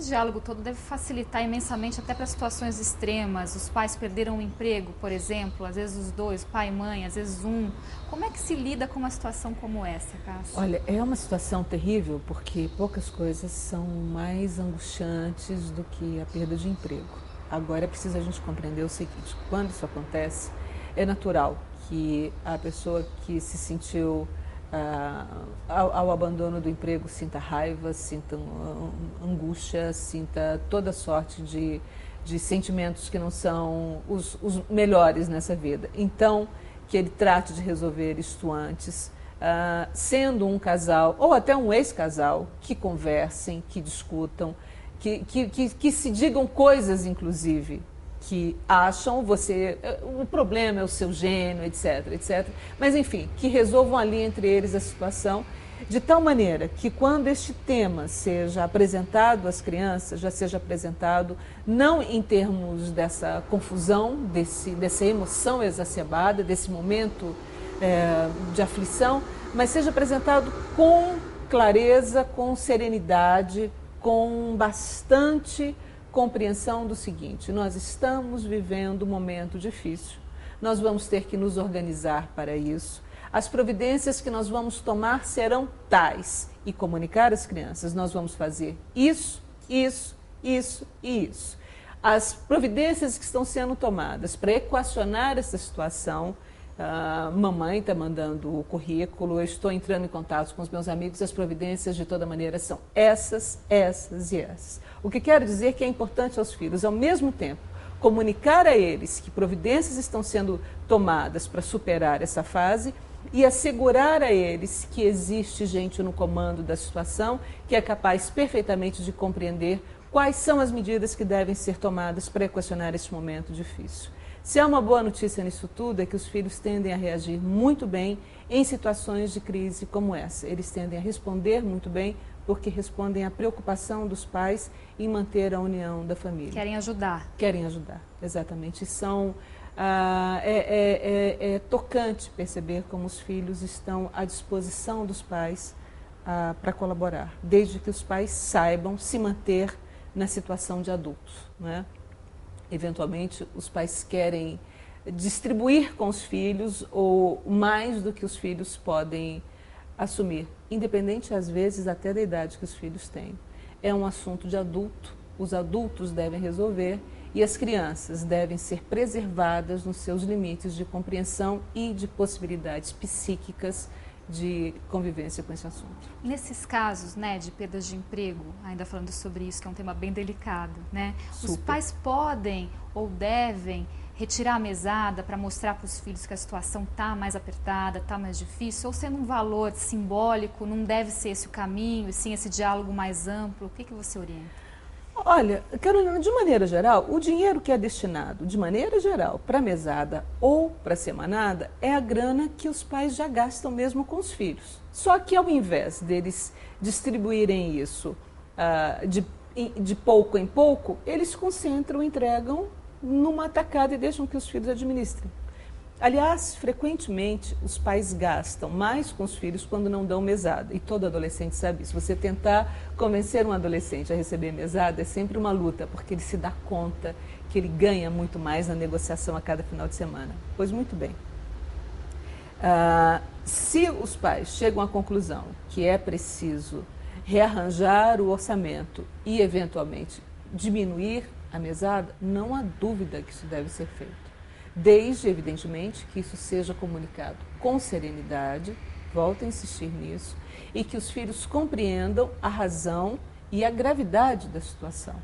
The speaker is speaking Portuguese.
esse diálogo todo deve facilitar imensamente até para situações extremas. Os pais perderam o emprego, por exemplo, às vezes os dois, pai e mãe, às vezes um. Como é que se lida com uma situação como essa, Cássia? Olha, é uma situação terrível porque poucas coisas são mais angustiantes do que a perda de emprego. Agora é preciso a gente compreender o seguinte: quando isso acontece, é natural que a pessoa que se sentiu ao abandono do emprego sinta raiva, sinta angústia, sinta toda sorte de sentimentos que não são os melhores nessa vida. Então, que ele trate de resolver isto antes, sendo um casal ou até um ex-casal, que conversem, que discutam, que se digam coisas, inclusive, que acham o problema é o seu gênio, etc, etc. Mas, enfim, que resolvam ali entre eles a situação, de tal maneira que quando este tema seja apresentado às crianças, já seja apresentado não em termos dessa confusão, dessa emoção exacerbada, desse momento de aflição, mas seja apresentado com clareza, com serenidade, com bastante compreensão do seguinte: nós estamos vivendo um momento difícil, nós vamos ter que nos organizar para isso, as providências que nós vamos tomar serão tais, e comunicar às crianças: nós vamos fazer isso, isso, isso e isso. As providências que estão sendo tomadas para equacionar essa situação, mamãe está mandando o currículo, eu estou entrando em contato com os meus amigos, as providências de toda maneira são essas, essas e essas. O que quero dizer que é importante aos filhos, ao mesmo tempo, comunicar a eles que providências estão sendo tomadas para superar essa fase e assegurar a eles que existe gente no comando da situação que é capaz perfeitamente de compreender quais são as medidas que devem ser tomadas para equacionar esse momento difícil. Se há uma boa notícia nisso tudo, é que os filhos tendem a reagir muito bem em situações de crise como essa. Eles tendem a responder muito bem, porque respondem à preocupação dos pais em manter a união da família. Querem ajudar. Querem ajudar, exatamente. É tocante perceber como os filhos estão à disposição dos pais para colaborar, desde que os pais saibam se manter na situação de adultos, não é? Eventualmente, os pais querem distribuir com os filhos ou mais do que os filhos podem assumir, independente, às vezes, até da idade que os filhos têm. É um assunto de adulto, os adultos devem resolver e as crianças devem ser preservadas nos seus limites de compreensão e de possibilidades psíquicas de convivência com esse assunto. Nesses casos, né, de perdas de emprego, ainda falando sobre isso, que é um tema bem delicado, né? Super. Os pais podem ou devem retirar a mesada para mostrar para os filhos que a situação está mais apertada, está mais difícil, ou sendo um valor simbólico, não deve ser esse o caminho, e sim esse diálogo mais amplo? O que você orienta? Olha, Carolina, de maneira geral, o dinheiro que é destinado, de maneira geral, para mesada ou para semanada, é a grana que os pais já gastam mesmo com os filhos. Só que ao invés deles distribuírem isso de pouco em pouco, eles concentram, entregam numa tacada e deixam que os filhos administrem. Aliás, frequentemente os pais gastam mais com os filhos quando não dão mesada, e todo adolescente sabe isso. Você tentar convencer um adolescente a receber mesada é sempre uma luta, porque ele se dá conta que ele ganha muito mais na negociação a cada final de semana. Pois muito bem. Se os pais chegam à conclusão que é preciso rearranjar o orçamento e, eventualmente, diminuir a mesada, não há dúvida que isso deve ser feito. Desde, evidentemente, que isso seja comunicado com serenidade, volto a insistir nisso, e que os filhos compreendam a razão e a gravidade da situação.